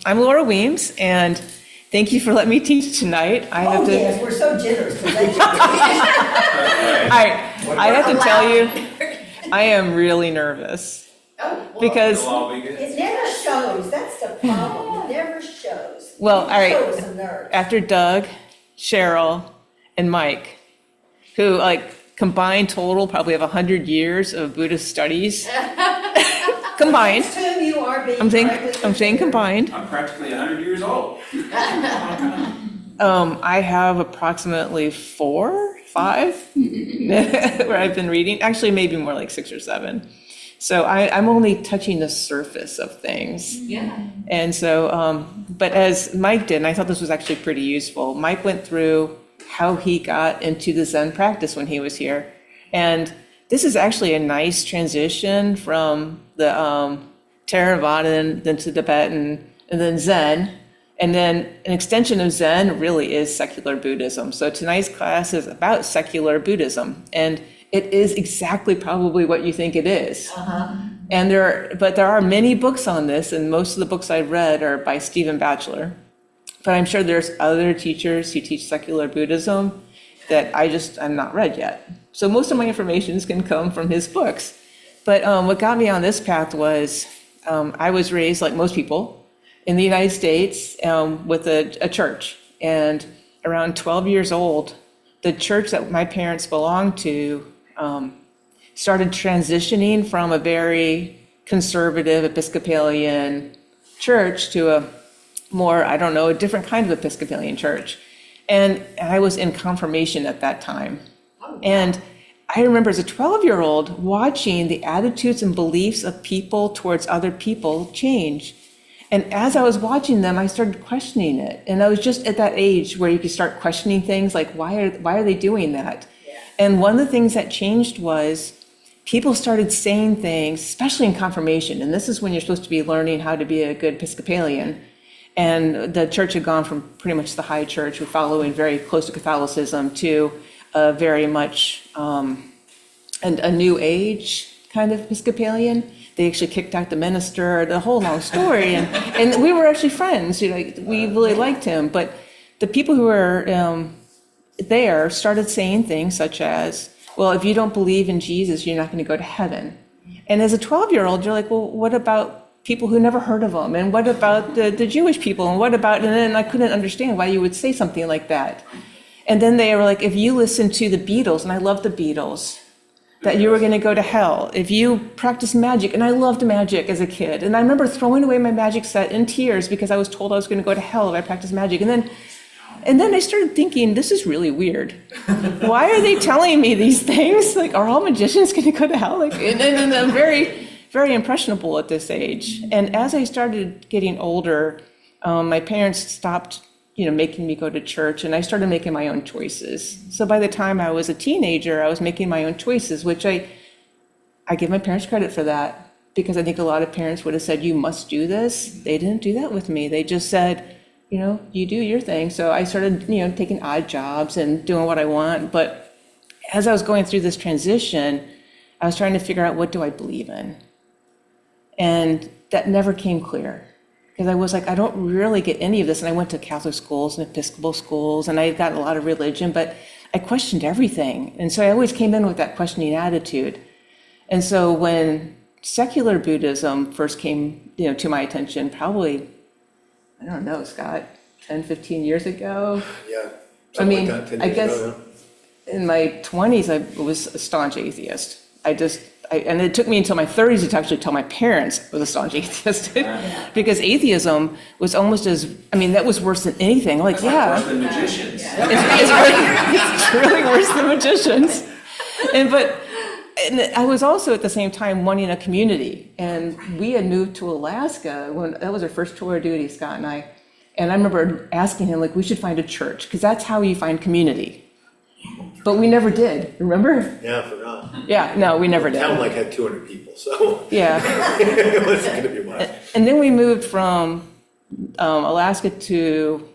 I'm Laura Weems, and thank you for letting me teach tonight. Yes, we're so generous. I have to tell you, I am really nervous because It never shows. That's the problem. It never shows. Well, all right. It shows the nerve. After Doug, Cheryl, and Mike, who like combined total probably have 100 years of Buddhist studies combined. Next to you are being I'm saying combined. I'm practically 100 years old. I have approximately 4, 5 where I've been reading. Actually, maybe more like 6 or 7. So I'm only touching the surface of things. Yeah. And so, but as Mike did, and I thought this was actually pretty useful, Mike went through how he got into the Zen practice when he was here. And this is actually a nice transition from the Theravada, then to Tibetan, and then Zen. And then an extension of Zen really is secular Buddhism. So tonight's class is about secular Buddhism. And it is exactly probably what you think it is. And there are many books on this, and most of the books I've read are by Stephen Batchelor. But I'm sure there's other teachers who teach secular Buddhism that I'm not read yet. So most of my information can come from his books. But what got me on this path was I was raised, like most people, in the United States with a church. And around 12 years old, the church that my parents belonged to started transitioning from a very conservative Episcopalian church to a more, a different kind of Episcopalian church. And I was in confirmation at that time. And I remember as a 12-year-old watching the attitudes and beliefs of people towards other people change. And as I was watching them, I started questioning it. And I was just at that age where you could start questioning things like, why are they doing that? And one of the things that changed was people started saying things, especially in confirmation. And this is when you're supposed to be learning how to be a good Episcopalian. And the church had gone from pretty much the high church, following very close to Catholicism, to a very much a new age kind of Episcopalian. They actually kicked out the minister, the whole long story. And we were actually friends. We really liked him. But the people who were there started saying things such as, well, if you don't believe in Jesus, you're not going to go to heaven. And as a 12-year-old, you're like, well, what about people who never heard of him? And what about the Jewish people? And then I couldn't understand why you would say something like that. And then they were like, if you listen to the Beatles, and I love the Beatles, that you were going to go to hell. If you practice magic, and I loved magic as a kid. And I remember throwing away my magic set in tears because I was told I was going to go to hell if I practiced magic. And then I started thinking, this is really weird. Why are they telling me these things? Like, are all magicians going to go to hell? And I'm very, very impressionable at this age. And as I started getting older, my parents stopped, making me go to church, and I started making my own choices. So by the time I was a teenager, I was making my own choices, which I give my parents credit for that, because I think a lot of parents would have said, you must do this. They didn't do that with me. They just said, you do your thing. So I started, taking odd jobs and doing what I want. But as I was going through this transition, I was trying to figure out, what do I believe in? And that never came clear, because I was like, I don't really get any of this. And I went to Catholic schools and Episcopal schools, and I got a lot of religion, but I questioned everything. And so I always came in with that questioning attitude. And so when secular Buddhism first came, to my attention, probably, I don't know, Scott, 10, 15 years ago. Yeah. Like that, 10 I years guess ago, in my 20s, I was a staunch atheist. And it took me until my 30s to actually tell my parents I was a staunch atheist, because atheism was almost that was worse than anything. Like, Worse than magicians. it's really worse than magicians. And I was also at the same time wanting a community, and we had moved to Alaska when that was our first tour of duty, Scott and I. And I remember asking him, we should find a church, because that's how you find community. But we never did, remember? Yeah, I forgot. Yeah, no, we never did. The town had 200 people, so Yeah. it wasn't going to be much. And then we moved from Alaska to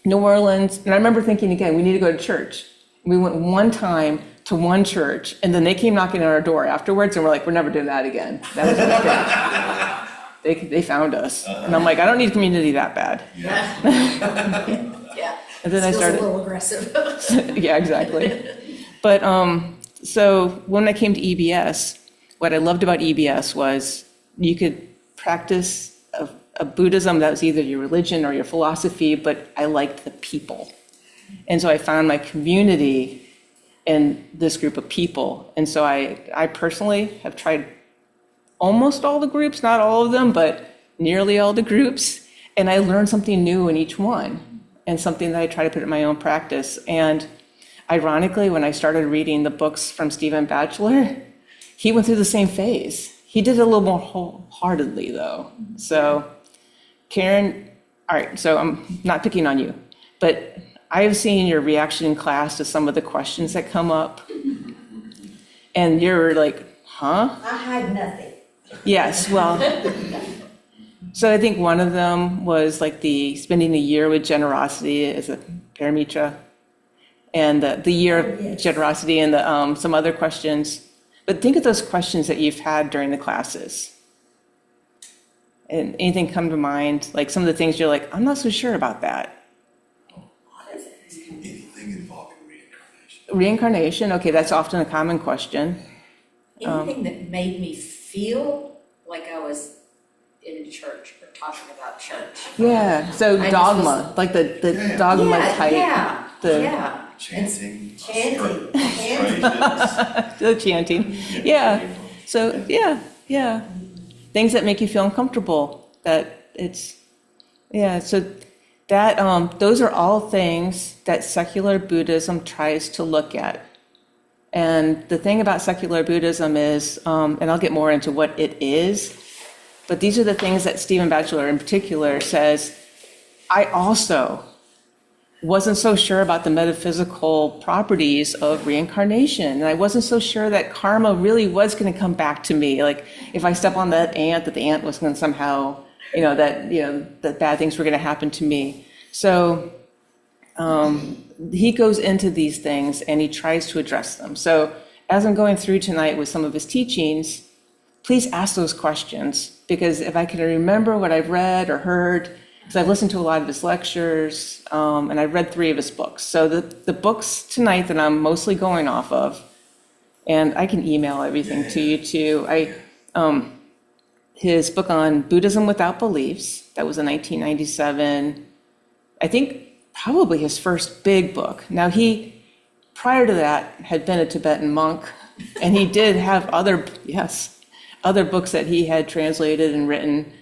New Orleans. And I remember thinking, again, we need to go to church. We went one time to one church, and then they came knocking on our door afterwards, and we're like, we're never doing that again. That was a mistake. They found us. And I'm like, I don't need community that bad. Yeah. Yeah. And then I Feels started. a little aggressive. Yeah, exactly. But so when I came to EBS, what I loved about EBS was you could practice a Buddhism that was either your religion or your philosophy, but I liked the people. And so I found my community in this group of people. And so I personally have tried almost all the groups, not all of them, but nearly all the groups. And I learned something new in each one and something that I try to put in my own practice. And ironically, when I started reading the books from Stephen Batchelor, he went through the same phase. He did it a little more wholeheartedly, though. So, Karen, all right, so I'm not picking on you, but I have seen your reaction in class to some of the questions that come up. And you're like, huh? I had nothing. Yes, well, so I think one of them was like the spending a year with generosity as a paramitra, and the year of Yes. generosity, and some other questions. But think of those questions that you've had during the classes. And anything come to mind? Like some of the things you're like, I'm not so sure about that. Anything involving reincarnation. Reincarnation, okay, that's often a common question. Anything that made me feel like I was in church or talking about church. Yeah, so I just dogma, like the Yeah. dogma type. Yeah, the- yeah. Chanting. Chanting. The chanting. Yeah. So, yeah. Things that make you feel uncomfortable, that it's, yeah. So that, those are all things that secular Buddhism tries to look at. And the thing about secular Buddhism is, and I'll get more into what it is, but these are the things that Stephen Batchelor in particular says, I also wasn't so sure about the metaphysical properties of reincarnation. And I wasn't so sure that karma really was going to come back to me. Like if I step on that the ant was going to somehow, that bad things were going to happen to me. So he goes into these things and he tries to address them. So as I'm going through tonight with some of his teachings, please ask those questions, because if I can remember what I've read or heard, because I've listened to a lot of his lectures, and I've read 3 of his books. So the books tonight that I'm mostly going off of, and I can email everything to you too. His book on Buddhism Without Beliefs, that was in 1997. I think probably his first big book. Now he, prior to that, had been a Tibetan monk, and he did have other books that he had translated and written.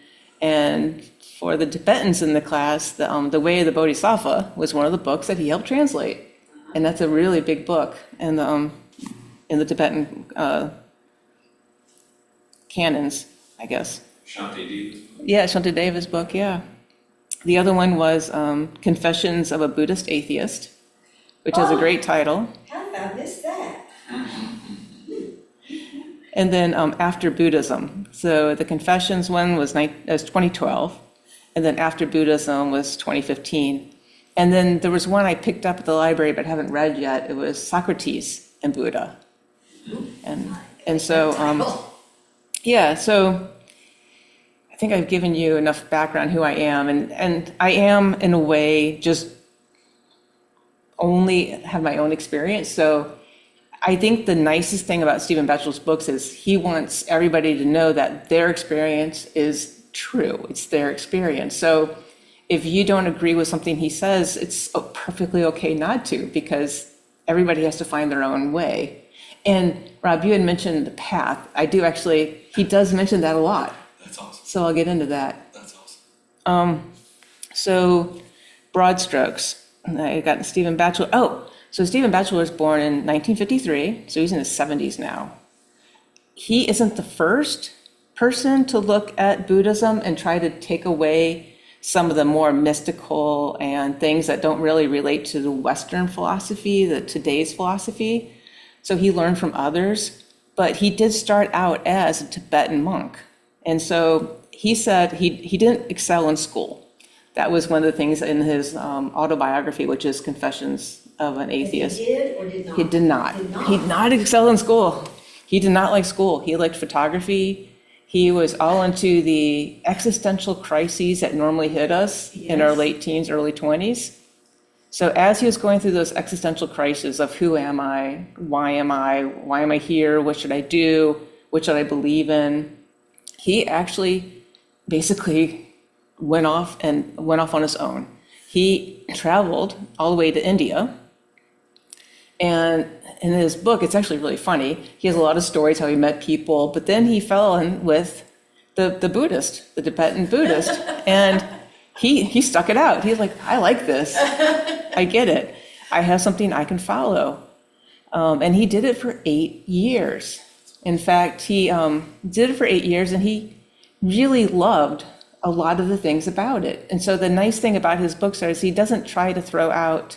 And for the Tibetans in the class, the Way of the Bodhisattva was one of the books that he helped translate. And that's a really big book in the Tibetan canons, I guess. Shanti Deva's book. Yeah, Shantideva's book, yeah. The other one was Confessions of a Buddhist Atheist, which has a great title. How did I miss that? And then After Buddhism. So the Confessions one was 2012, and then After Buddhism was 2015. And then there was one I picked up at the library but haven't read yet. It was Socrates and Buddha. And so, yeah, so I think I've given you enough background who I am. And I am, in a way, just only have my own experience. So I think the nicest thing about Stephen Batchelor's books is he wants everybody to know that their experience is true. It's their experience. So if you don't agree with something he says, it's perfectly okay not to, because everybody has to find their own way. And Rob, you had mentioned the path. He does mention that a lot. That's awesome. So I'll get into that. That's awesome. So broad strokes. I got Stephen Batchelor. So Stephen Batchelor was born in 1953, so he's in his 70s now. He isn't the first person to look at Buddhism and try to take away some of the more mystical and things that don't really relate to the Western philosophy, today's philosophy. So he learned from others, but he did start out as a Tibetan monk. And so he said he didn't excel in school. That was one of the things in his autobiography, which is Confessions of an Atheist. He did or did not? He did not. Did not. He did not excel in school. He did not like school. He liked photography. He was all into the existential crises that normally hit us in our Yes. late teens, early 20s. So as he was going through those existential crises of who am I, why am I here, what should I do, what should I believe in, he actually basically went off on his own. He traveled all the way to India. And in his book, it's actually really funny. He has a lot of stories how he met people, but then he fell in with the Buddhist, the Tibetan Buddhist, and he stuck it out. He's like, I like this. I get it. I have something I can follow. And he did it for 8 years. In fact, he did it for 8 years, and he really loved a lot of the things about it. And so the nice thing about his books is he doesn't try to throw out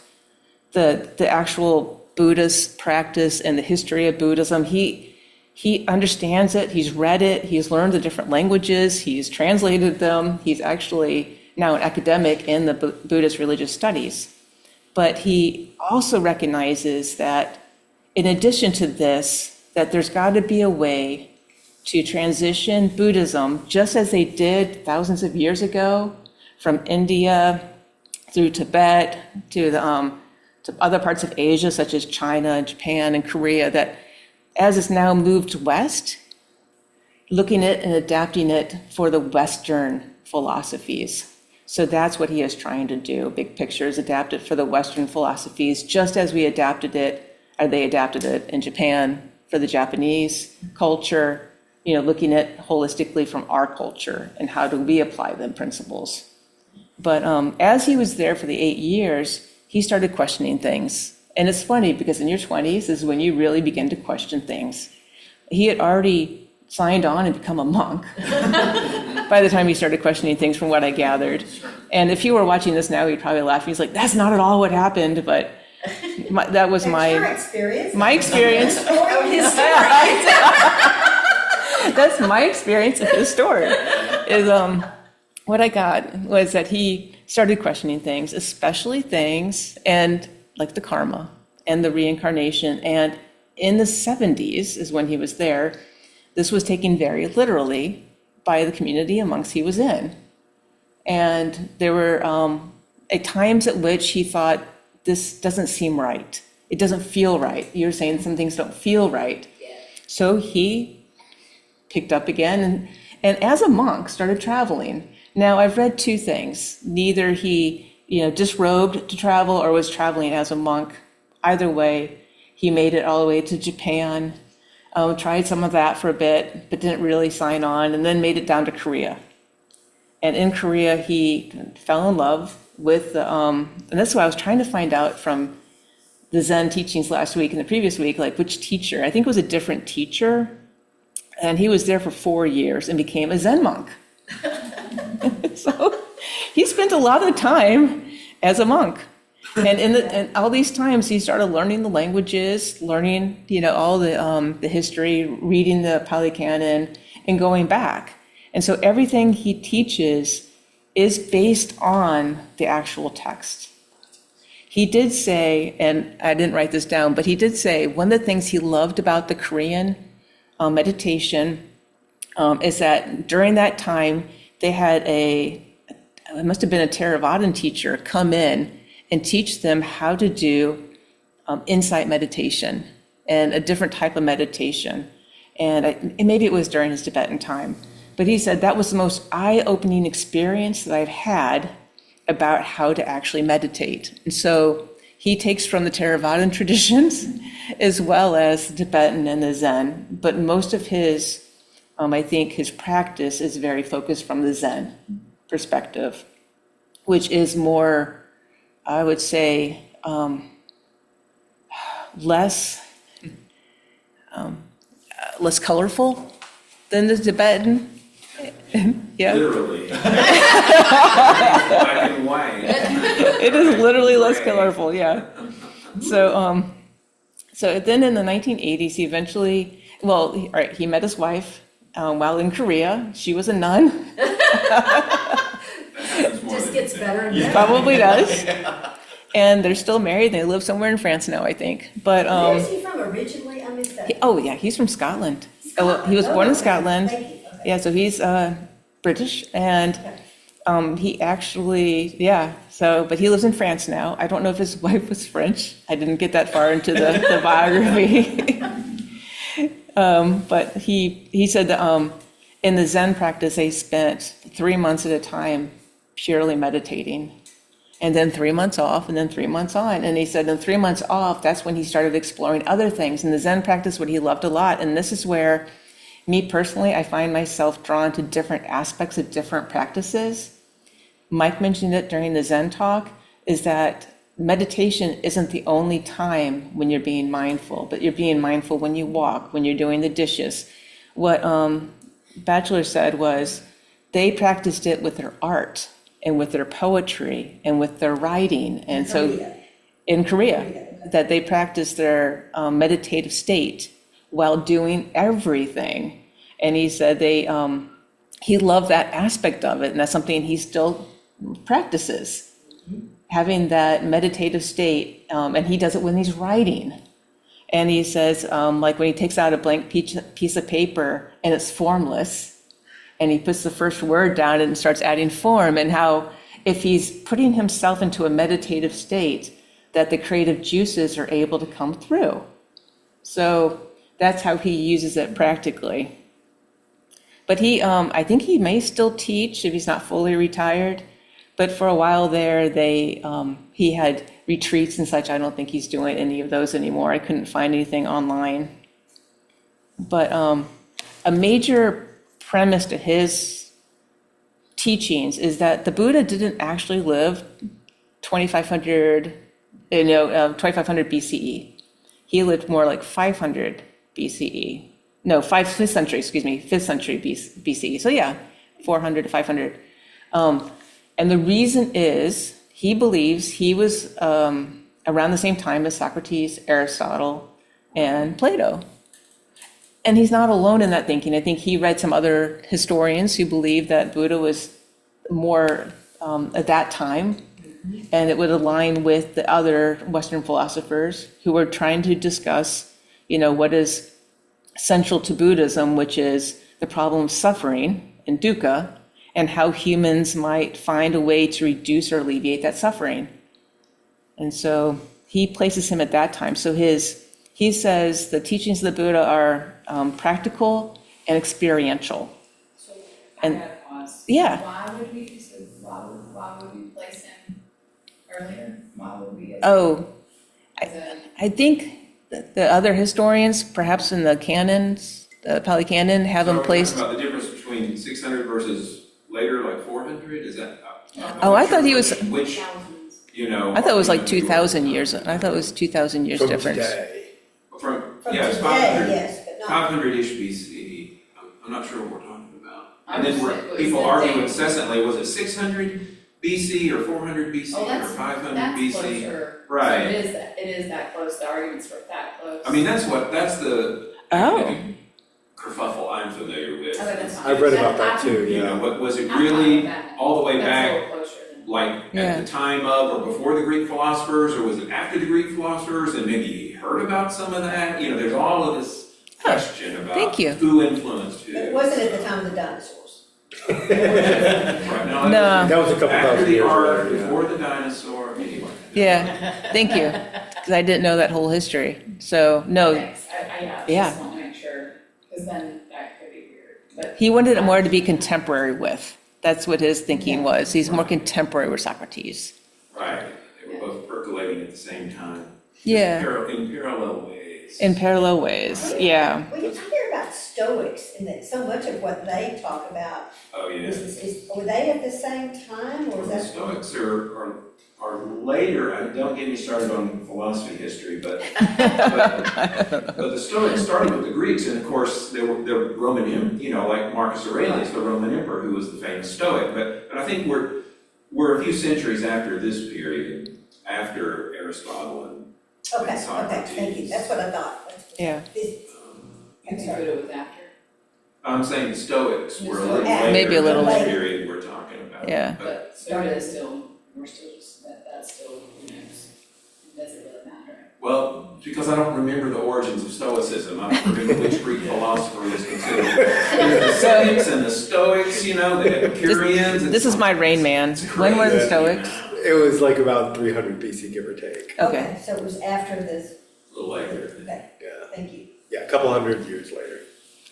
the actual Buddhist practice and the history of Buddhism. He understands it, he's read it, he's learned the different languages, he's translated them, he's actually now an academic in the Buddhist religious studies. But he also recognizes that in addition to this, that there's got to be a way to transition Buddhism, just as they did thousands of years ago, from India through Tibet to other parts of Asia, such as China and Japan and Korea, that as it's now moved west, looking at and adapting it for the Western philosophies. So that's what he is trying to do. Big picture is adapt it for the Western philosophies, just as we adapted it, or they adapted it in Japan for the Japanese culture, looking at holistically from our culture and how do we apply them principles. But as he was there for the 8 years, he started questioning things. And it's funny because in your 20s is when you really begin to question things. He had already signed on and become a monk by the time he started questioning things, from what I gathered. And if you were watching this now, he'd probably laugh. He's like, that's not at all what happened, but that was That's your my experience. experience. Oh, his story. That's my experience of his story. Is what I got was that he started questioning things, especially things and like the karma and the reincarnation. And in the 70s is when he was there. This was taken very literally by the community amongst he was in. And there were at times at which he thought, this doesn't seem right. It doesn't feel right. You're saying some things don't feel right. Yeah. So he picked up again and as a monk started traveling. Now, I've read two things. Neither he, disrobed to travel or was traveling as a monk. Either way, he made it all the way to Japan, tried some of that for a bit, but didn't really sign on, and then made it down to Korea. And in Korea, he fell in love with and that's what I was trying to find out from the Zen teachings last week and the previous week, like which teacher. I think it was a different teacher, and he was there for 4 years and became a Zen monk. So he spent a lot of time as a monk. And in all these times, he started learning the languages, learning, all the history, reading the Pali Canon, and going back. And so everything he teaches is based on the actual text. He did say, and I didn't write this down, but he did say one of the things he loved about the Korean meditation is that during that time, they had it must have been a Theravadan teacher come in and teach them how to do insight meditation and a different type of meditation. And maybe it was during his Tibetan time, but he said that was the most eye-opening experience that I've had about how to actually meditate. And so he takes from the Theravadan traditions as well as the Tibetan and the Zen, but most of his, I think his practice is very focused from the Zen perspective, which is more, I would say, less colorful than the Tibetan. Yeah, Literally. Black and white. it is literally less colorful. Yeah. So then in the 1980s, he eventually, he met his wife while in Korea. She was a nun. Just gets better and better. Probably does. And they're still married. They live somewhere in France now, I think. But Where is he from originally? I missed that. yeah, he's from Scotland. He was born in Scotland. Thank you. Okay. Yeah, so he's British, and he actually, but he lives in France now. I don't know if his wife was French. I didn't get that far into the biography. But he said that in the Zen practice, they spent 3 months at a time purely meditating, and then 3 months off, and then 3 months on. And he said in 3 months off, that's when he started exploring other things. In the Zen practice, what he loved a lot, and this is where, me personally, I find myself drawn to different aspects of different practices. Mike mentioned it during the Zen talk, is that meditation isn't the only time when you're being mindful, but you're being mindful when you walk, when you're doing the dishes. What Bachelor said was they practiced it with their art and with their poetry and with their writing. And so in Korea, that they practiced their meditative state while doing everything. And he said he loved that aspect of it, and that's something he still practices, having that meditative state, and he does it when he's writing. And he says, like when he takes out a blank piece of paper and it's formless, and he puts the first word down and starts adding form, and how if he's putting himself into a meditative state, that the creative juices are able to come through. So that's how he uses it practically. But I think he may still teach if he's not fully retired. But for a while there, he had retreats and such. I don't think he's doing any of those anymore. I couldn't find anything online. But a major premise to his teachings is that the Buddha didn't actually live 2500 BCE. He lived more like 500 BCE. No, 5th century, excuse me, 5th century BCE. So yeah, 400 to 500. And the reason is he believes he was around the same time as Socrates, Aristotle, and Plato. And he's not alone in that thinking. I think he read some other historians who believe that Buddha was more at that time, and it would align with the other Western philosophers who were trying to discuss, what is central to Buddhism, which is the problem of suffering and dukkha, and how humans might find a way to reduce or alleviate that suffering. And so he places him at that time. So he says the teachings of the Buddha are practical and experiential. So I And- have a pause. yeah. Why would we place him earlier? Why would we? Oh, As a- I think that the other historians, perhaps in the canons, the Pali Canon, have him placed. About the difference between 600 versus later, like 400, is that? Oh, I thought he was- Which, Thousands. I thought it was like 2,000 years. I thought it was 2,000 years From difference. today. From, From yeah, it's today, 500, yes, but not. 500-ish BCE. I'm not sure what we're talking about. I And then was- it was people the argue date. incessantly, was it 600 BC or 400 BC Oh, or that's 500 that's BC? closer. Right. So it is that close. The arguments were that close. I mean, that's the Oh. academic kerfuffle I'm familiar with. Okay, that's fine. I've read about that too, You know, yeah. what was it I'm fine with really that. all the way That's a back, little closer than. like Yeah. at the time of or before the Greek philosophers, or was it after the Greek philosophers, and maybe you heard about some of that? You know, there's all of this question about thank you. who influenced who. It wasn't at the time of the dinosaurs. Right, No. That was a couple After thousand the years art, later, yeah. before the dinosaur, anyway. Yeah, thank you, because I didn't know that whole history. So, no, Thanks. I Yeah. just want to make sure, because then that could be weird. But he wanted it more to be contemporary with. That's what his thinking was. He's more contemporary with Socrates. Right, they were both percolating at the same time. Yeah. In parallel ways. In parallel ways, yeah. Well, you hear about Stoics, and that so much of what they talk about Oh, yeah. were they at the same time, or Well, is the that? Stoics are later. Don't get me started on philosophy history, but the Stoics started with the Greeks, and of course they were the Roman, like Marcus Aurelius, the Roman emperor, who was the famous Stoic. But I think we're a few centuries after this period, after Aristotle and Okay, Socrates. thank you, that's what I thought. Yeah. you think Buddha was after? I'm saying the Stoics were a little Yeah. later Maybe a little than this later. period we're talking about. Yeah. But Buddha is still, we're still just, that's still, who knows? Does it really matter? Well, because I don't remember the origins of Stoicism. I don't remember which Greek philosopher was considered. There's the Cynics and the Stoics, the Epicureans. This is my Rain Man. When were the Stoics? It was like about 300 BC, give or take. Okay. So it was after this, A little later. okay, Yeah, thank you. yeah, a couple hundred years later.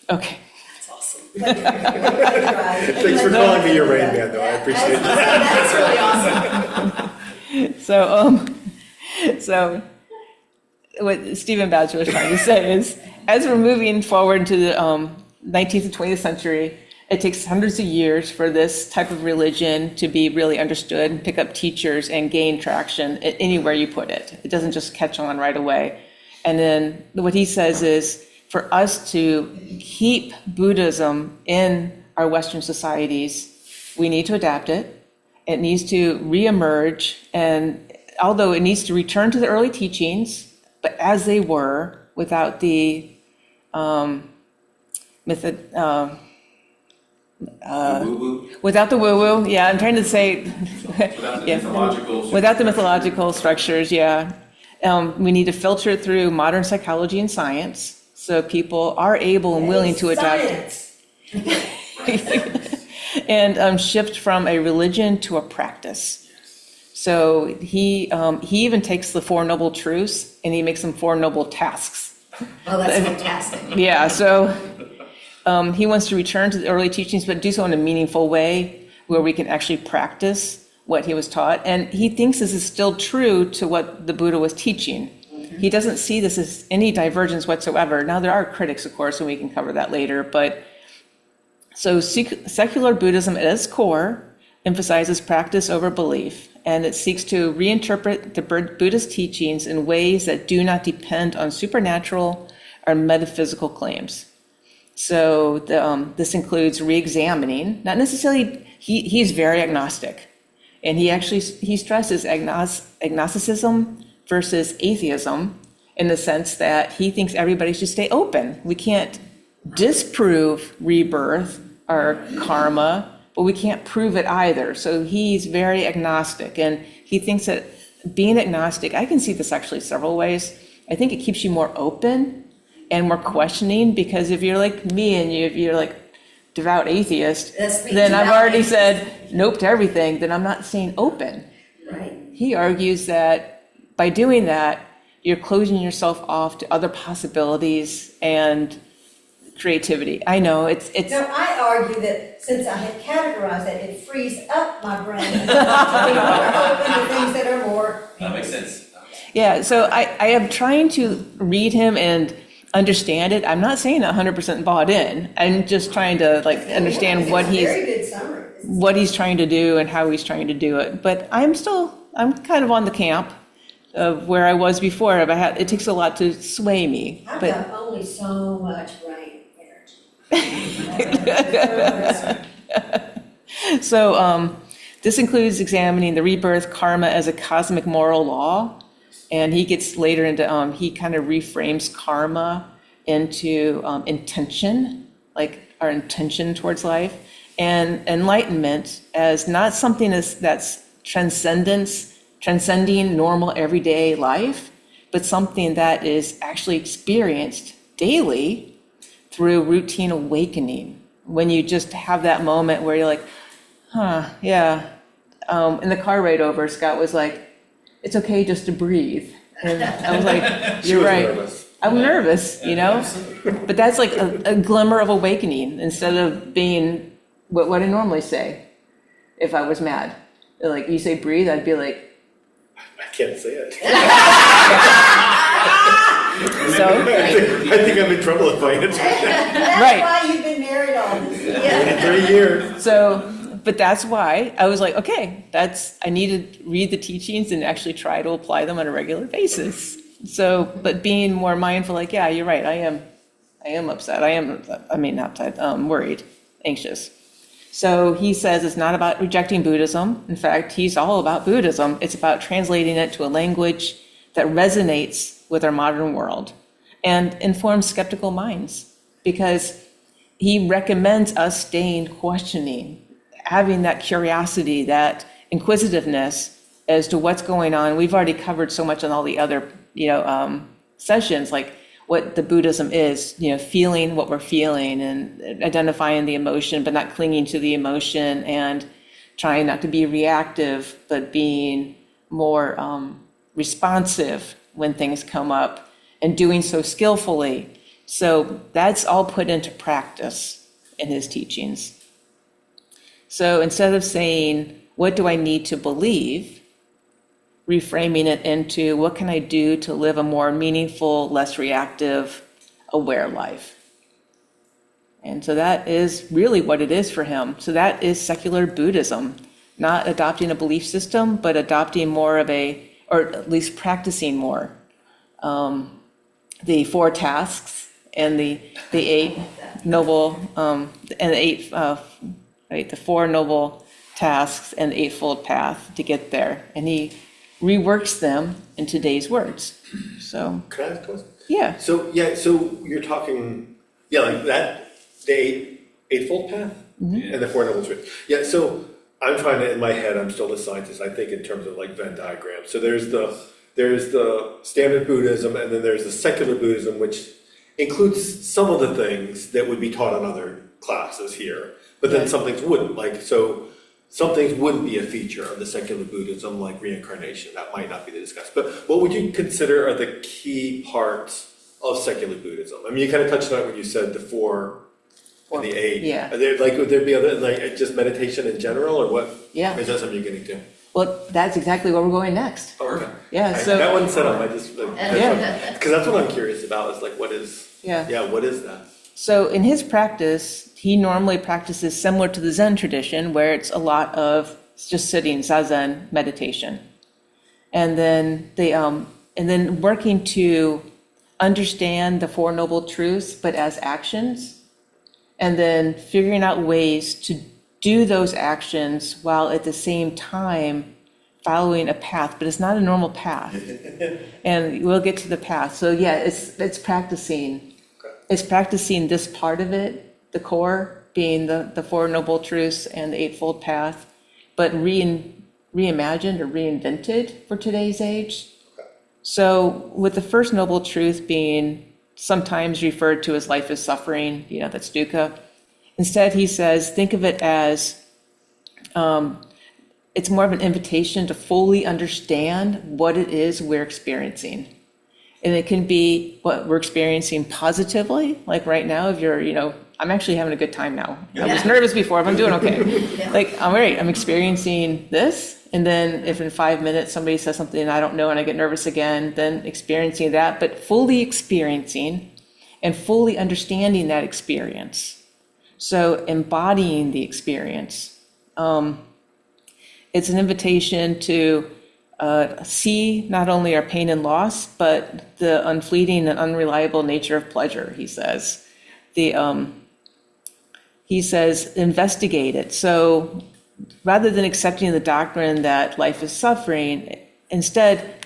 Okay. That's awesome. Thanks for calling me your Rain Man, though. I appreciate it. That's really awesome. So what Stephen Boucher was trying to say is, as we're moving forward into the 19th and 20th century, it takes hundreds of years for this type of religion to be really understood and pick up teachers and gain traction anywhere you put it. It doesn't just catch on right away. And then what he says is, for us to keep Buddhism in our Western societies, we need to adapt it. It needs to reemerge, and although it needs to return to the early teachings, but as they were, without the method. Woo-woo. Without the woo-woo, yeah, I'm trying to say, Without the yeah. mythological. Without the mythological structures, yeah. We need to filter it through modern psychology and science, so people are able and willing to adapt. Science. And shift from a religion to a practice. So he even takes the Four Noble Truths and he makes them Four Noble Tasks. Oh, that's fantastic. Yeah, so he wants to return to the early teachings, but do so in a meaningful way where we can actually practice what he was taught. And he thinks this is still true to what the Buddha was teaching. He doesn't see this as any divergence whatsoever. Now, there are critics, of course, and we can cover that later. But so secular Buddhism at its core emphasizes practice over belief, and it seeks to reinterpret the Buddhist teachings in ways that do not depend on supernatural or metaphysical claims. So this includes re-examining, not necessarily, he's very agnostic, and he stresses agnosticism versus atheism in the sense that he thinks everybody should stay open. We can't disprove rebirth or karma, but we can't prove it either. So he's very agnostic, and he thinks that being agnostic, I can see this actually several ways. I think it keeps you more open and more questioning, because if you're like me and you're like devout atheist, That's me, then I've devout already atheist. said nope to everything, then I'm not staying open. Right. He argues that by doing that, you're closing yourself off to other possibilities and creativity. I know it's No, I argue that since I have categorized that, it frees up my brain to be more open to things that are more. That makes sense. yeah. So I am trying to read him and understand it. I'm not saying 100% bought in. I'm just trying to understand what It's a he's very good summary. what he's trying to do and how he's trying to do it. But I'm kind of on the camp of where I was before. It takes a lot to sway me. I've But got only so much brain energy. so this includes examining the rebirth karma as a cosmic moral law. And he gets later into, he kind of reframes karma into intention, like our intention towards life, and enlightenment as not something that's transcending normal everyday life, but something that is actually experienced daily through routine awakening. When you just have that moment where you're like, yeah. In the car ride over, Scott was like, it's okay just to breathe. And I was like, you're right. Nervous. I'm nervous, but that's like a glimmer of awakening instead of being what I normally say if I was mad. Like you say breathe, I'd be like, I can't say it. so, I think I'm in trouble if I answer that. That's Right. why you've been married all this time. 3 years. but that's why I was like, okay, I need to read the teachings and actually try to apply them on a regular basis. So, but being more mindful, like, yeah, you're right. I am upset. Not upset, worried, anxious. So he says it's not about rejecting Buddhism. In fact, he's all about Buddhism. It's about translating it to a language that resonates with our modern world and informs skeptical minds, because he recommends us staying questioning, having that curiosity, that inquisitiveness as to what's going on. We've already covered so much on all the other sessions, like what the Buddhism is, feeling what we're feeling and identifying the emotion, but not clinging to the emotion, and trying not to be reactive, but being more responsive when things come up, and doing so skillfully. So that's all put into practice in his teachings. So instead of saying, what do I need to believe, reframing it into, what can I do to live a more meaningful, less reactive, aware life? And so that is really what it is for him. So that is secular Buddhism, not adopting a belief system, but adopting more of or at least practicing more. The 4 tasks and the 8 noble, and the 4 noble tasks and the Eightfold Path to get there. And he reworks them in today's words. So, Can I ask a question? yeah. So you're talking, like that, the Eightfold Path and the Four Noble Truths. Yeah, so I'm trying to, in my head, I'm still a scientist, I think in terms of like Venn diagrams. So there's the standard Buddhism, and then there's the secular Buddhism, which includes some of the things that would be taught in other classes here, but then some things wouldn't. So some things wouldn't be a feature of the secular Buddhism, like reincarnation. That might not be discussed. But what would you consider are the key parts of secular Buddhism? I mean, you kind of touched on it when you said the 4 and the 8. Yeah. Are there, would there be other, just meditation in general, or what? Yeah. Is that something you're getting to? Well, that's exactly where we're going next. Oh, okay. Yeah, so. That wasn't set up, I just, Yeah. because that's what I'm curious about, is like, what is that? So in his practice, he normally practices similar to the Zen tradition, where it's a lot of just sitting, zazen, meditation. And then working to understand the Four Noble Truths, but as actions, and then figuring out ways to do those actions while at the same time following a path, but it's not a normal path. And we'll get to the path. So yeah, it's practicing. It's practicing this part of it, the core being the Four Noble Truths and the Eightfold Path, but reimagined or reinvented for today's age. So with the first noble truth being sometimes referred to as life is suffering, that's dukkha. Instead, he says, think of it as it's more of an invitation to fully understand what it is we're experiencing. And it can be what we're experiencing positively, like right now, if you're, I'm actually having a good time now. I was nervous before, but I'm doing okay. Like, all right, I'm experiencing this. And then if in 5 minutes somebody says something I don't know and I get nervous again, then experiencing that, but fully experiencing and fully understanding that experience. So embodying the experience. It's an invitation to see not only our pain and loss, but the unfleeting and unreliable nature of pleasure, he says. He says, investigate it. So rather than accepting the doctrine that life is suffering, instead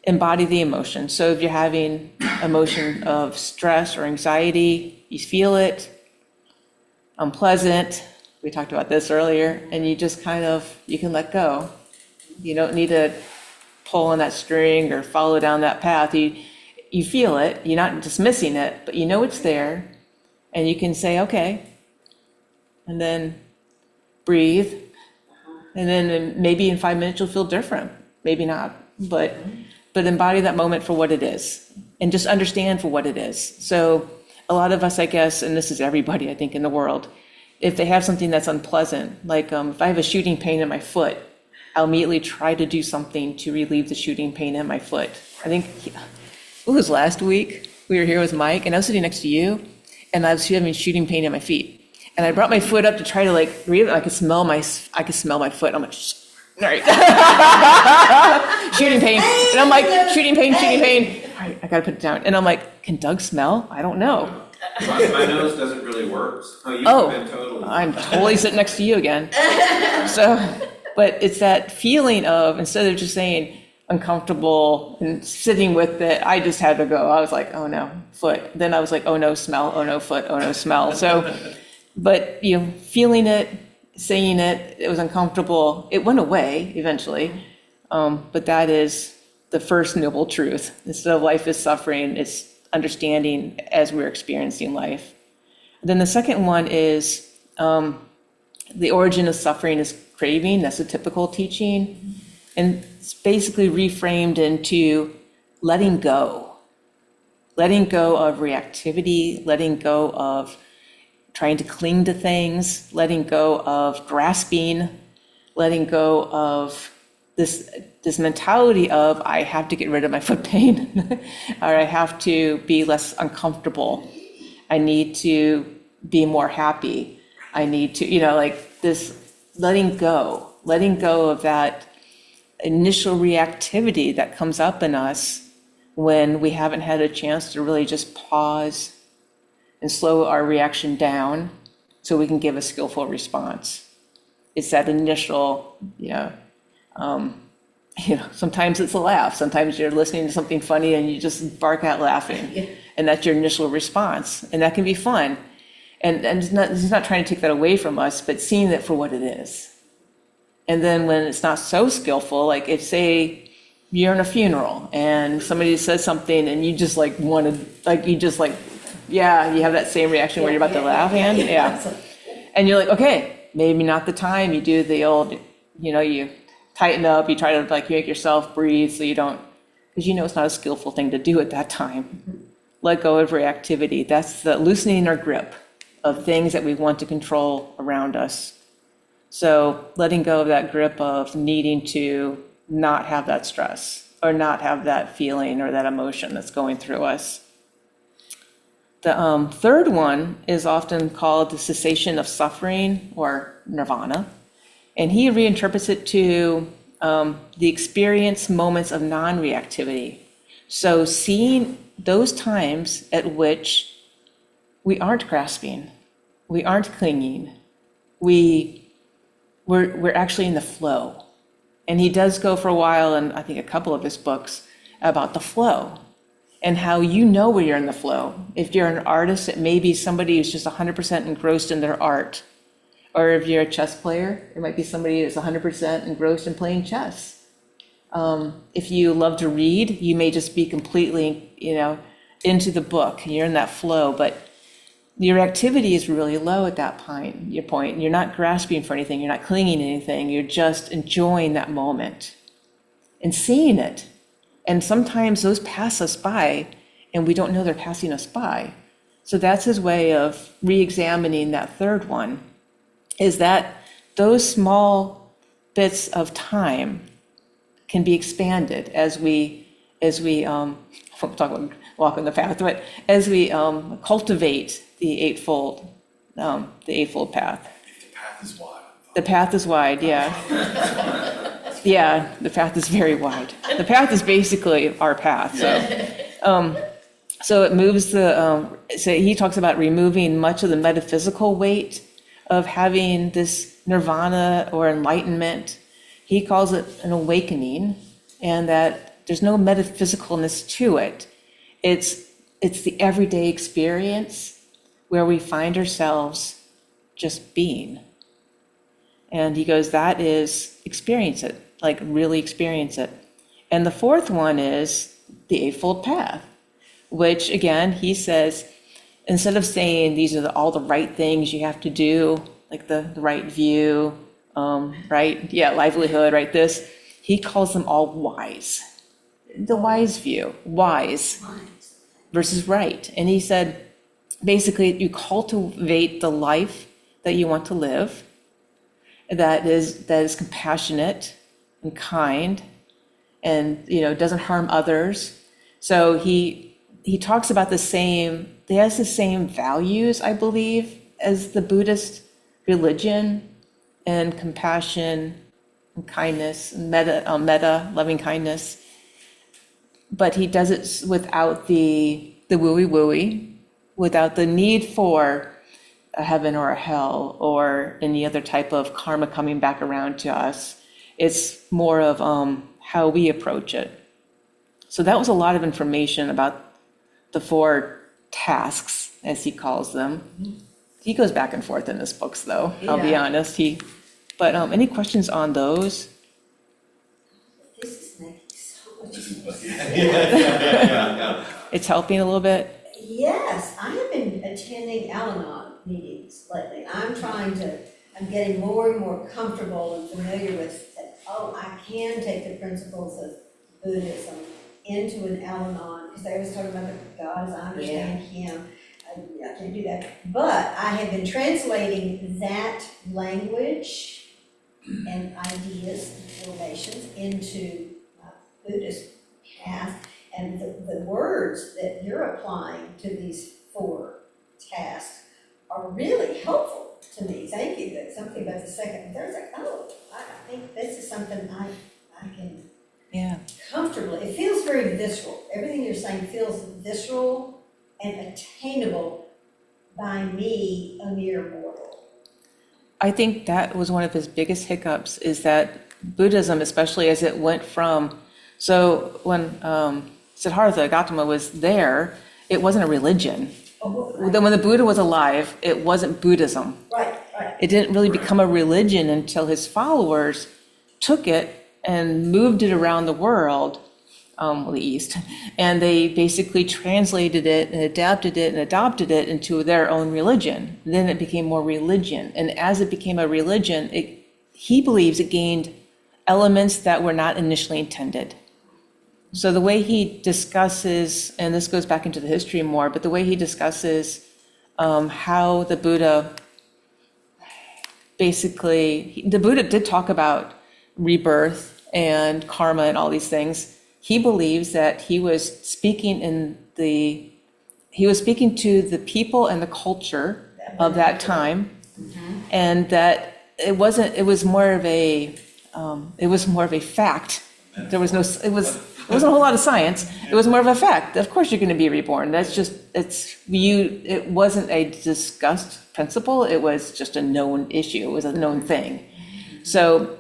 embody the emotion. So if you're having emotion of stress or anxiety, you feel it, unpleasant, we talked about this earlier, and you just you can let go. You don't need to pull on that string or follow down that path. You feel it, you're not dismissing it, but you know it's there, and you can say, okay, and then breathe, and then maybe in 5 minutes you'll feel different, maybe not, but embody that moment for what it is, and just understand for what it is. So a lot of us, I guess, and this is everybody, I think, in the world, if they have something that's unpleasant, like if I have a shooting pain in my foot, I'll immediately try to do something to relieve the shooting pain in my foot. I think, it was last week, we were here with Mike, and I was sitting next to you, and I was having shooting pain in my feet. And I brought my foot up to try to I could smell my foot. I'm like, all right. Shooting pain. And I'm like, shooting pain. All right, I gotta put it down. And I'm like, can Doug smell? I don't know. My nose doesn't really work. I'm totally sitting next to you again. So, but it's that feeling of, instead of just saying uncomfortable and sitting with it, I just had to go. I was like, oh no, foot. Then I was like, oh no, smell. Oh no, foot. Oh no, smell. So, but feeling it, saying it, it was uncomfortable. It went away eventually. But that is the first noble truth. Instead of life is suffering, it's understanding as we're experiencing life. Then the second one is the origin of suffering is craving. That's a typical teaching. And it's basically reframed into letting go of reactivity, letting go of trying to cling to things, letting go of grasping, letting go of this mentality of I have to get rid of my foot pain, or I have to be less uncomfortable. I need to be more happy. I need to, like this letting go of that initial reactivity that comes up in us when we haven't had a chance to really just pause and slow our reaction down so we can give a skillful response. It's that initial, sometimes it's a laugh. Sometimes you're listening to something funny and you just bark out laughing. Yeah. And that's your initial response. And that can be fun. And it's not trying to take that away from us, but seeing it for what it is. And then when it's not so skillful, like if, say, you're in a funeral and somebody says something and you just you have that same reaction where you're about to laugh, and and you're like, okay, maybe not the time. You do the old, you tighten up, you try to make yourself breathe so you don't, because it's not a skillful thing to do at that time. Let go of reactivity. That's the loosening our grip of things that we want to control around us. So letting go of that grip of needing to not have that stress or not have that feeling or that emotion that's going through us. The third one is often called the cessation of suffering or nirvana. And he reinterprets it to the experience moments of non-reactivity. So seeing those times at which we aren't grasping, we aren't clinging, we're actually in the flow. And he does go for a while, and I think a couple of his books, about the flow and how where you're in the flow. If you're an artist, it may be somebody who's just 100% engrossed in their art. Or if you're a chess player, it might be somebody who's 100% engrossed in playing chess. If you love to read, you may just be completely, into the book, and you're in that flow, but your activity is really low at that point. You're not grasping for anything, you're not clinging to anything, you're just enjoying that moment and seeing it. And sometimes those pass us by and we don't know they're passing us by. So that's his way of re-examining that third one, is that those small bits of time can be expanded as we talk about walk on the path, but as we cultivate the eightfold path. The path is wide. The path is wide, yeah. Yeah, the path is very wide. The path is basically our path. So it moves so he talks about removing much of the metaphysical weight of having this nirvana or enlightenment. He calls it an awakening, and that there's no metaphysicalness to it. It's the everyday experience where we find ourselves just being. And he goes, that is experience it, like really experience it. And the fourth one is the Eightfold Path, which again, he says, instead of saying these are all the right things you have to do, like the right view, livelihood, right, this, he calls them all wise. The wise view, wise versus right. And he said, basically, you cultivate the life that you want to live, that is compassionate and kind, and doesn't harm others. So he talks about he has the same values, I believe, as the Buddhist religion, and compassion and kindness, metta, loving kindness. But he does it without the wooey, without the need for a heaven or a hell or any other type of karma coming back around to us. It's more of how we approach it. So that was a lot of information about the 4 tasks, as he calls them. He goes back and forth in his books, though, I'll be honest. But any questions on those? This is making so much Yeah. It's helping a little bit? Yes, I have been attending Al-Anon meetings lately. I'm getting more and more comfortable and familiar with that, I can take the principles of Buddhism into an Al-Anon, because they always talk about God as I understand him. I can't do that. But I have been translating that language and ideas and formations into Buddhist path. And the words that you're applying to these 4 tasks are really helpful to me. Thank you. That's something about the second and third. It's like, I think this is something I can comfortably. It feels very visceral. Everything you're saying feels visceral and attainable by me, a mere mortal. I think that was one of his biggest hiccups, is that Buddhism, especially as it went from, so when Siddhartha Gautama was there, it wasn't a religion. Then when the Buddha was alive, it wasn't Buddhism. Right. It didn't really become a religion until his followers took it and moved it around the world, the East, and they basically translated it and adapted it and adopted it into their own religion. Then it became more religion. And as it became a religion, he believes it gained elements that were not initially intended. So the way he discusses, and this goes back into the history more, but the way he discusses how the Buddha the Buddha did talk about rebirth and karma and all these things. He believes that he was speaking to the people and the culture of that time, and that it was more of a fact. There was it wasn't a whole lot of science. It was more of a fact. Of course you're going to be reborn. It wasn't a discussed principle. It was just a known issue. It was a known thing. So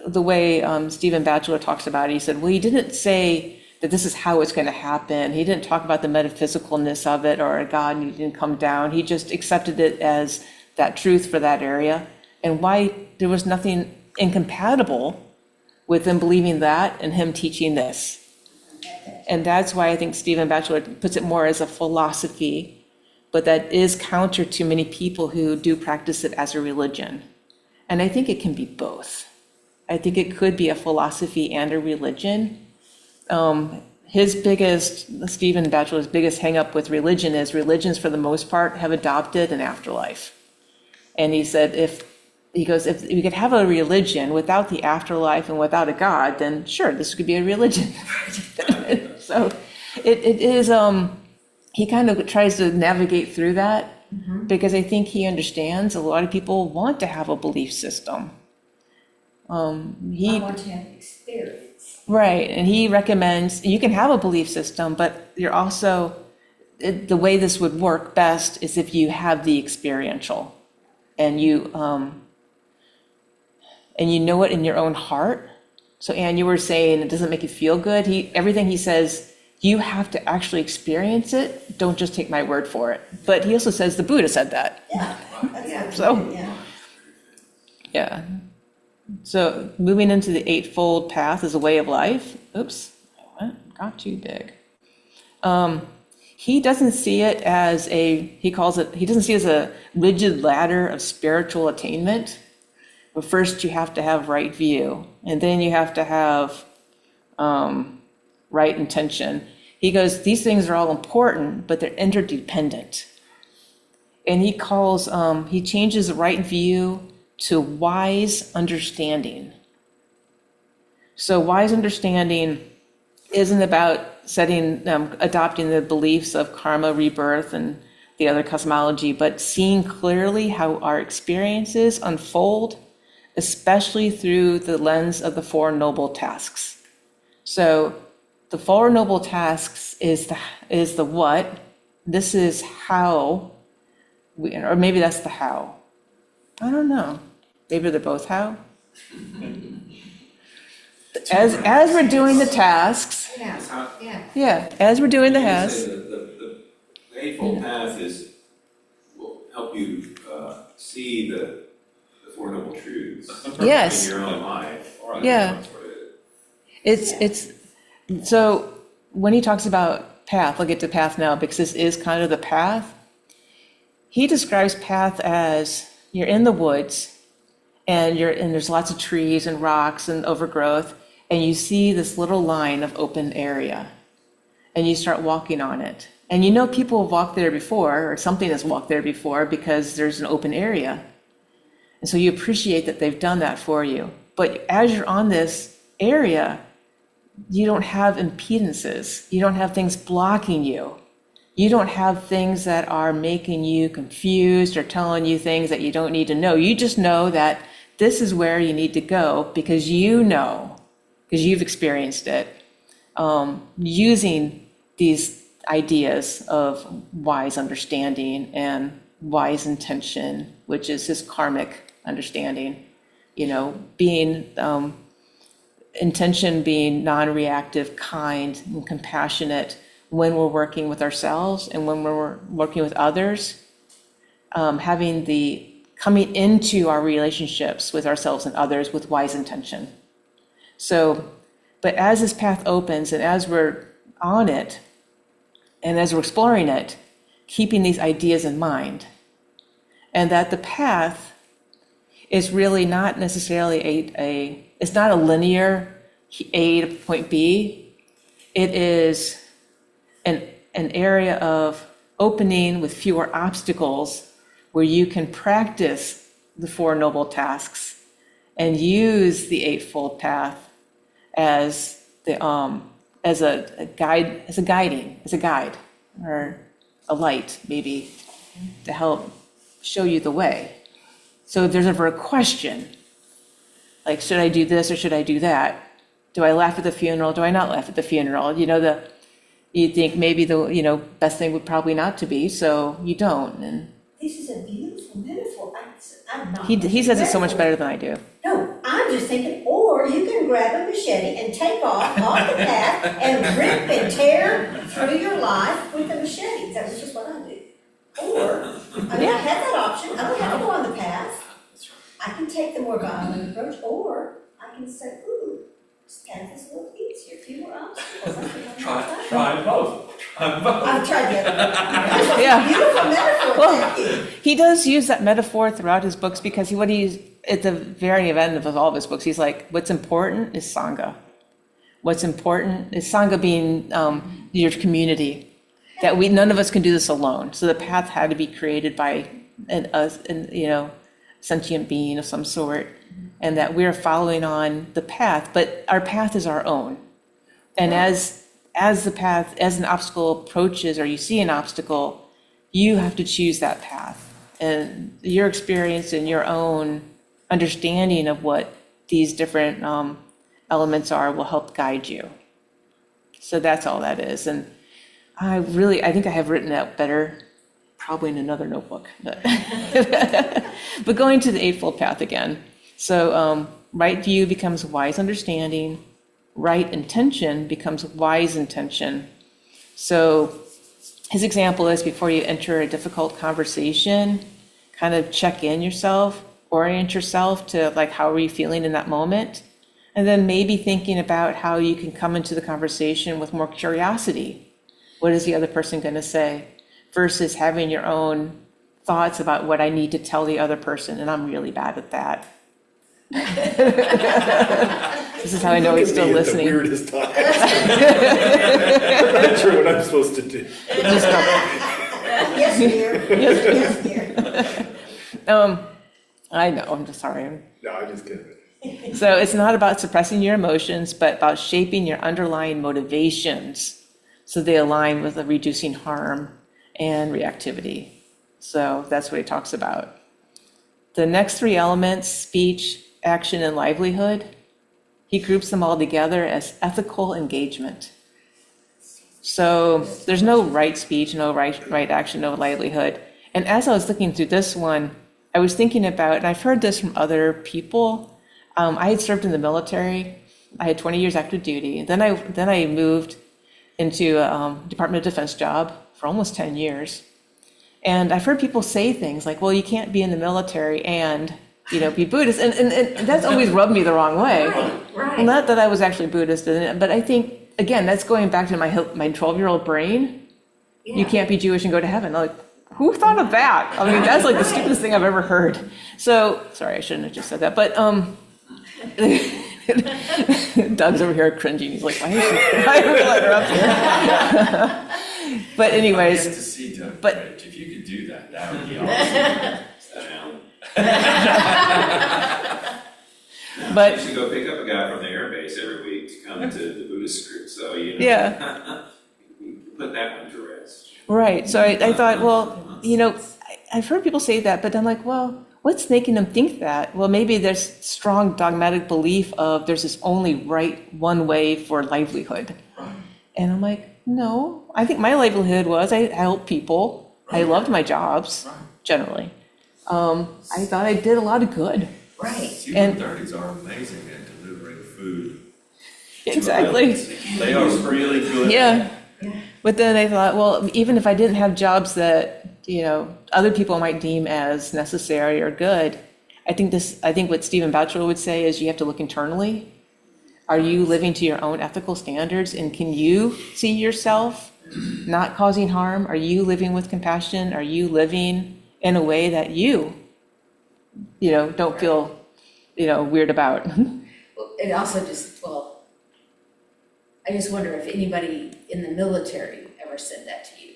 the way Stephen Batchelor talks about it, he said, well, he didn't say that this is how it's going to happen. He didn't talk about the metaphysicalness of it or a God, and he didn't come down. He just accepted it as that truth for that area, and why there was nothing incompatible with him believing that and him teaching this. And that's why I think Stephen Batchelor puts it more as a philosophy, but that is counter to many people who do practice it as a religion. And I think it can be both. I think it could be a philosophy and a religion. Stephen Batchelor's biggest hang up with religion is religions, for the most part, have adopted an afterlife. And he said, if we could have a religion without the afterlife and without a God, then sure, this could be a religion. So it is, he kind of tries to navigate through that, because I think he understands a lot of people want to have a belief system. I want to have experience. Right, and he recommends you can have a belief system, but you're also, the way this would work best is if you have the experiential, and you know it in your own heart. So Anne, you were saying it doesn't make you feel good. Everything he says, you have to actually experience it. Don't just take my word for it. But he also says the Buddha said that. Yeah. So moving into the Eightfold Path as a way of life. Oops, got too big. He doesn't see it as he doesn't see it as a rigid ladder of spiritual attainment. But first you have to have right view, and then you have to have right intention. He goes, these things are all important, but they're interdependent. And he changes the right view to wise understanding. So wise understanding isn't about adopting the beliefs of karma, rebirth, and the other cosmology, but seeing clearly how our experiences unfold, especially through the lens of the Four Noble Tasks. So the Four Noble Tasks is the what. This is how, or maybe that's the how. I don't know. Maybe they're both how. As we're doing the tasks. As we're doing the tasks. The Eightfold Path will help you see the Four Noble Truths Yes. in your own life. Yeah. It's So when he talks about path, I'll get to path now because this is kind of the path. He describes path as you're in the woods and there's lots of trees and rocks and overgrowth, and you see this little line of open area, and you start walking on it. And you know people have walked there before, or something has walked there before because there's an open area. And so you appreciate that they've done that for you. But as you're on this area, you don't have impedances. You don't have things blocking you. You don't have things that are making you confused or telling you things that you don't need to know. You just know that this is where you need to go because you know, because you've experienced it, using these ideas of wise understanding and wise intention, which is his karmic understanding, being intention being non-reactive, kind, and compassionate when we're working with ourselves and when we're working with others, coming into our relationships with ourselves and others with wise intention. So, but as this path opens and as we're on it and as we're exploring it, keeping these ideas in mind, and that the path is really not necessarily it's not a linear A to point B. It is an area of opening with fewer obstacles where you can practice the Four Noble Tasks and use the Eightfold Path as a guide or a light maybe to help show you the way. So if there's ever a question, like, should I do this or should I do that? Do I laugh at the funeral? Do I not laugh at the funeral? You think maybe the best thing would probably not to be, so you don't. And This is a beautiful metaphor. I'm not. he says it so much better than I do. No, I'm just thinking, or you can grab a machete and take off the path and rip and tear through your life with a machete. That was just what I do. Or, I have that option. I don't have to go on the path. I can take the more violent approach, or I can say, ooh, this path is a little easier, fewer obstacles. Try both. I've tried the other. Yeah. Beautiful metaphor, Well, thank you. he does use that metaphor throughout his books because at the very end of all of his books, he's like, what's important is Sangha. What's important is Sangha being your community. That none of us can do this alone. So the path had to be created by a sentient being of some sort, and that we're following on the path, but our path is our own. And as an obstacle approaches, or you see an obstacle, you have to choose that path. And your experience and your own understanding of what these different elements are will help guide you. So that's all that is. And I think I have written that better, probably in another notebook. But, but going to the Eightfold Path again. So right view becomes wise understanding. Right intention becomes wise intention. So his example is before you enter a difficult conversation, kind of check in yourself, orient yourself to like, how are you feeling in that moment? And then maybe thinking about how you can come into the conversation with more curiosity. What is the other person going to say? Versus having your own thoughts about what I need to tell the other person. And I'm really bad at that. This is how I know he's still listening. The weirdest times. I'm not sure what I'm supposed to do. Just go. Yes, dear. Yes, dear. I know, I'm just sorry. No, I'm just kidding. So it's not about suppressing your emotions, but about shaping your underlying motivations so they align with the reducing harm and reactivity. So that's what he talks about. The next three elements, speech, action, and livelihood, he groups them all together as ethical engagement. So there's no right speech, no right action, no livelihood. And as I was looking through this one, I was thinking about, and I've heard this from other people, I had served in the military. I had 20 years active duty. Then I moved into a Department of Defense job for almost 10 years. And I've heard people say things like, well, you can't be in the military and, be Buddhist. And that's always rubbed me the wrong way. Right. Well, not that I was actually Buddhist, but I think again, that's going back to my 12-year-old brain. You Yeah. can't be Jewish and go to heaven. Like, who thought of that? I mean, that's like the stupidest thing I've ever heard. So, sorry, I shouldn't have just said that. But Doug's over here cringing. He's like, why did we let her up here? But I'd anyways, get to see Doug but- Bridge. If you could do that, that would be awesome. Challenge. but You should go pick up a guy from the air base every week to come to the Buddhist group, so you know. Yeah. Put that one to rest. right. So I thought, well, I've heard people say that, but I'm like, well, what's making them think that? Well, maybe there's strong dogmatic belief of there's this only right one way for livelihood. And I'm like, no, I think my livelihood was I helped people. I loved my jobs, generally. I thought I did a lot of good. Right. Human 30s are amazing at delivering food. Exactly. They are really good. Yeah. But then I thought, well, even if I didn't have jobs that, other people might deem as necessary or good, I think what Stephen Batchelor would say is you have to look internally. Are you living to your own ethical standards? And can you see yourself not causing harm? Are you living with compassion? Are you living in a way that you don't feel, weird about? Well, it also I just wonder if anybody in the military ever said that to you.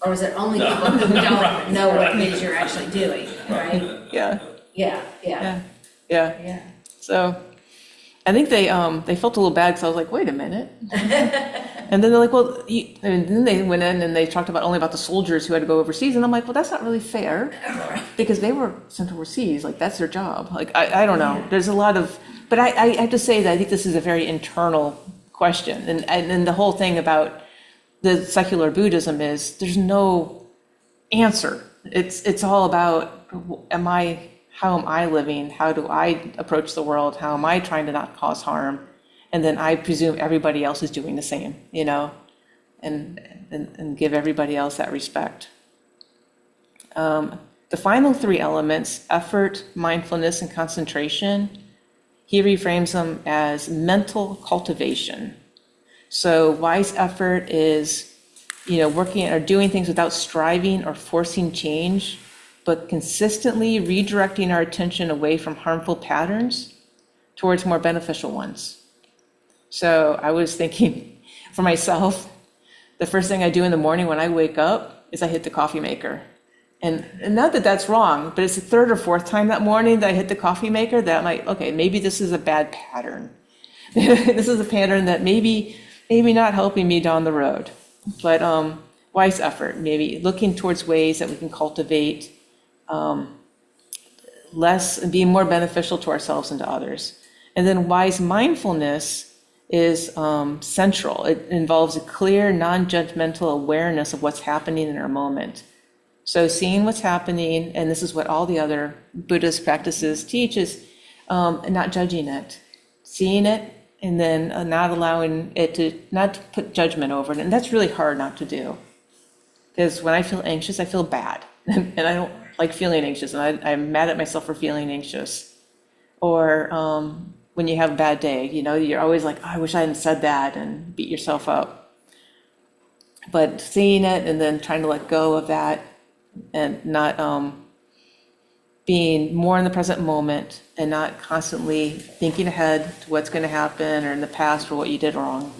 Or was it only people who don't know what it is you're actually doing, right? Yeah, Yeah. yeah. So I think they felt a little bad because I was like, wait a minute. And then they're like, well, and then they went in and they talked only about the soldiers who had to go overseas. And I'm like, well, that's not really fair because they were sent overseas. Like, that's their job. Like, I don't know. There's a lot of, but I have to say that I think this is a very internal question. And the whole thing about the secular Buddhism is there's no answer. It's all about, how am I living? How do I approach the world? How am I trying to not cause harm? And then I presume everybody else is doing the same, and give everybody else that respect. The final three elements, effort, mindfulness, and concentration, he reframes them as mental cultivation. So wise effort is, working or doing things without striving or forcing change, but consistently redirecting our attention away from harmful patterns towards more beneficial ones. So I was thinking for myself, the first thing I do in the morning when I wake up is I hit the coffee maker. And not that that's wrong, but it's the third or fourth time that morning that I hit the coffee maker that I'm like, okay, maybe this is a bad pattern. This is a pattern that maybe not helping me down the road. But wise effort, maybe looking towards ways that we can cultivate less and be more beneficial to ourselves and to others. And then wise mindfulness is central. It involves a clear, non-judgmental awareness of what's happening in our moment. So seeing what's happening, and this is what all the other Buddhist practices teach, is not judging it, seeing it, and then not allowing it not to put judgment over it. And that's really hard not to do. Because when I feel anxious, I feel bad. And I don't like feeling anxious, and I'm mad at myself for feeling anxious. Or when you have a bad day, you're always like, oh, I wish I hadn't said that, and beat yourself up. But seeing it and then trying to let go of that and not being more in the present moment and not constantly thinking ahead to what's going to happen or in the past or what you did wrong.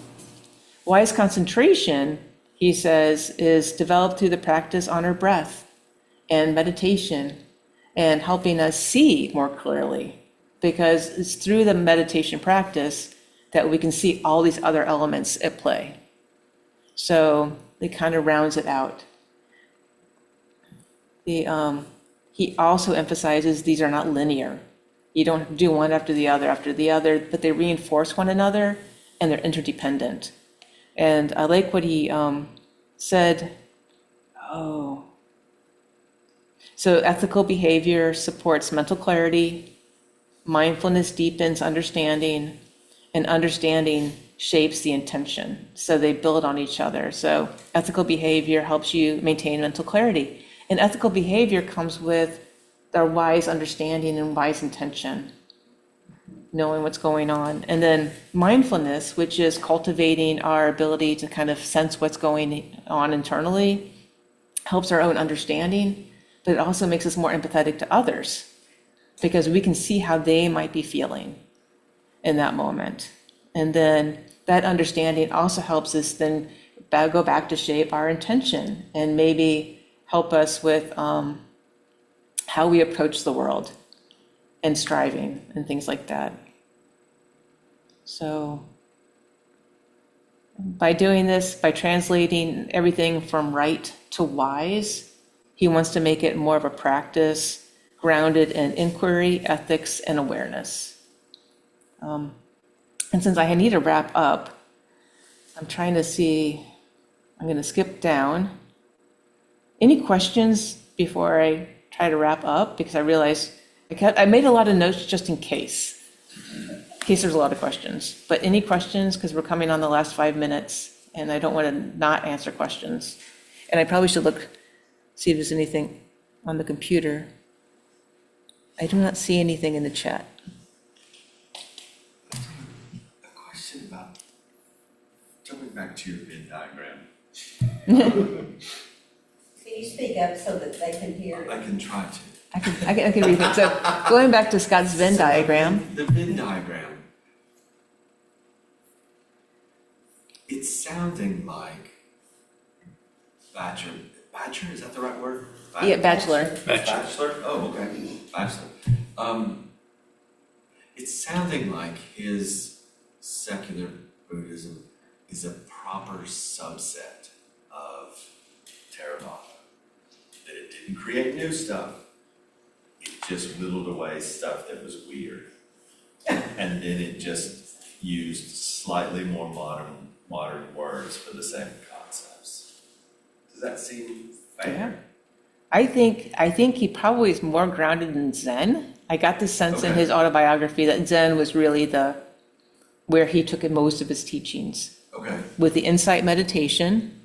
Wise concentration, he says, is developed through the practice on our breath and meditation and helping us see more clearly, because it's through the meditation practice that we can see all these other elements at play. So it kind of rounds it out. He also emphasizes these are not linear. You don't do one after the other, but they reinforce one another and they're interdependent. And I like what he said. So ethical behavior supports mental clarity, mindfulness deepens understanding, and understanding shapes the intention. So they build on each other. So ethical behavior helps you maintain mental clarity. And ethical behavior comes with our wise understanding and wise intention. knowing what's going on. And then mindfulness, which is cultivating our ability to kind of sense what's going on internally, helps our own understanding, but it also makes us more empathetic to others because we can see how they might be feeling in that moment. And then that understanding also helps us then go back to shape our intention and maybe help us with how we approach the world and striving and things like that. So by doing this, by translating everything from right to wise, he wants to make it more of a practice grounded in inquiry, ethics, and awareness. And since I need to wrap up, I'm trying to see, I'm going to skip down. Any questions before I try to wrap up? Because I realize I made a lot of notes just in case there's a lot of questions. But any questions, because we're coming on the last 5 minutes, and I don't want to not answer questions. And I probably should see if there's anything on the computer. I do not see anything in the chat. A question about, jumping back to your Venn diagram. Can you speak up so that they can hear? I can try to. I can read it. So going back to Scott's Venn diagram. The Venn diagram, it's sounding like bachelor, is that the right word? Yeah, bachelor. Bachelor? Oh, okay, bachelor. It's sounding like his secular Buddhism is a proper subset of Theravada. That it didn't create new stuff, it just whittled away stuff that was weird. And then it just used slightly more modern words for the same concepts. Does that seem fair? Yeah. I think he probably is more grounded in Zen. I got the sense in his autobiography that Zen was really where he took in most of his teachings. Okay. With the insight meditation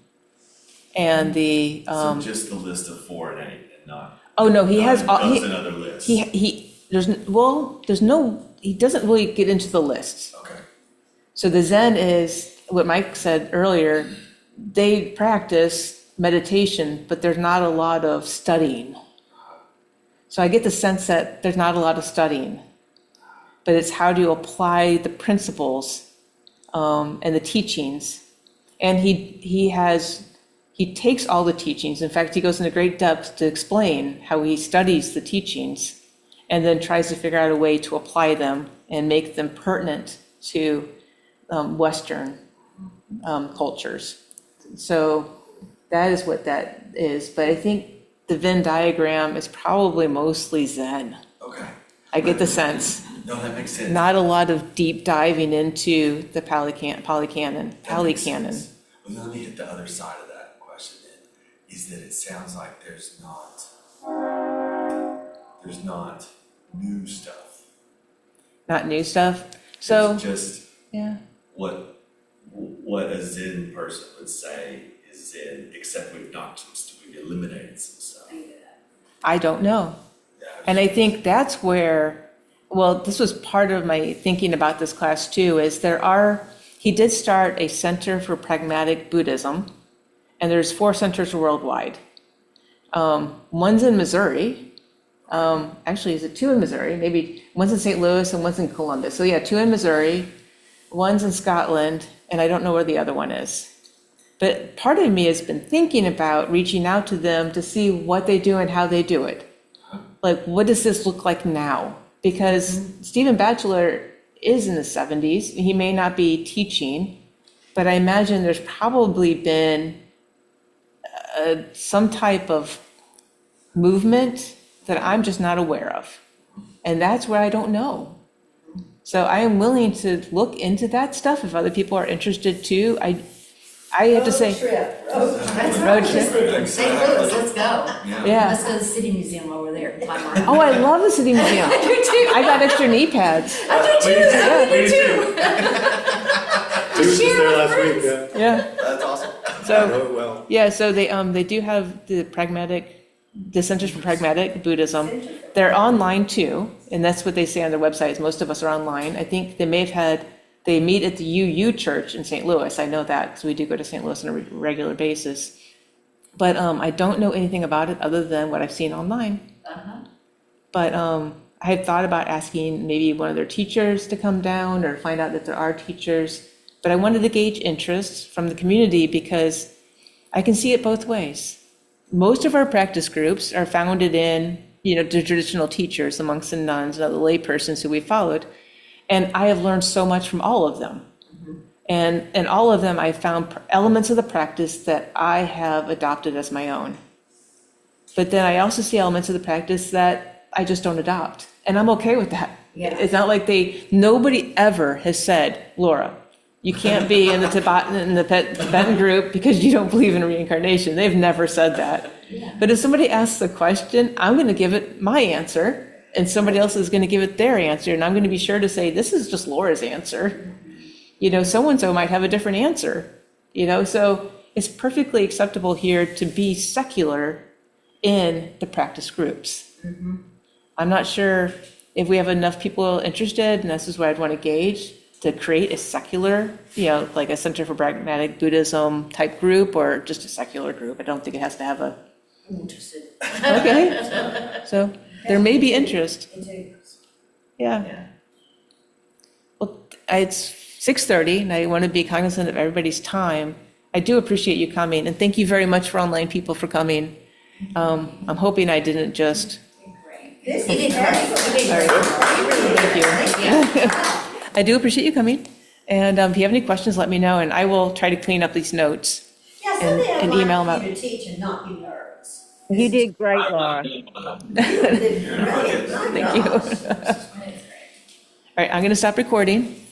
and the So just the list of 4 and 8 and not. oh no, he has Does another list. he doesn't really get into the lists. Okay. So the Zen is what Mike said earlier, they practice meditation, but there's not a lot of studying. So I get the sense that there's not a lot of studying, but it's how do you apply the principles and the teachings. And he takes all the teachings. In fact, he goes into great depth to explain how he studies the teachings and then tries to figure out a way to apply them and make them pertinent to Western cultures. So that is what that is. But I think the Venn diagram is probably mostly Zen. Okay. I get the sense. No, that makes sense. Not a lot of deep diving into the Pali Canon. That makes sense. Well, then let me hit the other side of that question then, is that it sounds like there's not new stuff. Not new stuff. So It's just yeah. what a Zen person would say is Zen, except we've eliminated some stuff. I don't know. Yeah, And I think that's where, well, this was part of my thinking about this class too, is he did start a center for pragmatic Buddhism, and there's 4 centers worldwide. One's in Missouri. Actually, is it 2 in Missouri? Maybe one's in St. Louis and one's in Columbus. So yeah, 2 in Missouri, one's in Scotland, and I don't know where the other one is. But part of me has been thinking about reaching out to them to see what they do and how they do it. Like, what does this look like now? Because Stephen Batchelor is in the 70s. He may not be teaching, but I imagine there's probably been some type of movement that I'm just not aware of. And that's where I don't know. So I am willing to look into that stuff if other people are interested too. I have to say, road trip. St. Louis, let's go. Yeah. Let's go to the City Museum while we're there. and climb around. Oh, I love the City Museum. I do too. I got extra knee pads. I do too. I do too. We were just Share there with last friends. week, yeah. Yeah. That's awesome. I So know it well. yeah, so they do have the pragmatic the Centers for Pragmatic Buddhism. Center for- They're online too, and that's what they say on their websites. Most of us are online. I think they meet at the UU Church in St. Louis. I know that because we do go to St. Louis on a regular basis. But I don't know anything about it other than what I've seen online. Uh-huh. But I had thought about asking maybe one of their teachers to come down or find out if there are teachers. But I wanted to gauge interest from the community because I can see it both ways. Most of our practice groups are founded in, the traditional teachers amongst the nuns and other lay persons who we followed. And I have learned so much from all of them. And all of them, I found elements of the practice that I have adopted as my own. But then I also see elements of the practice that I just don't adopt. And I'm okay with that. Yeah. It's not like nobody ever has said, Laura, you can't be in the Tibetan group because you don't believe in reincarnation. They've never said that. But if somebody asks a question, I'm going to give it my answer, and somebody else is going to give it their answer, and I'm going to be sure to say, this is just Laura's answer. So-and-so might have a different answer. So it's perfectly acceptable here to be secular in the practice groups. I'm not sure if we have enough people interested, and this is what I'd want to gauge, to create a secular, like a Center for Pragmatic Buddhism type group, or just a secular group. I don't think it has to have a, I'm interested. okay. So there may be interest, Me too. yeah. Well, it's 6:30, and I want to be cognizant of everybody's time. I do appreciate you coming, and thank you very much for online people for coming. I'm hoping I didn't just, Great. This You did is great. excellent. You did great. thank you. I do appreciate you coming, and if you have any questions, let me know, and I will try to clean up these notes. Yeah, someday I'd and email 'em like out. you to teach and not be nervous. You did great, Laura. Thank you. All right, I'm going to stop recording.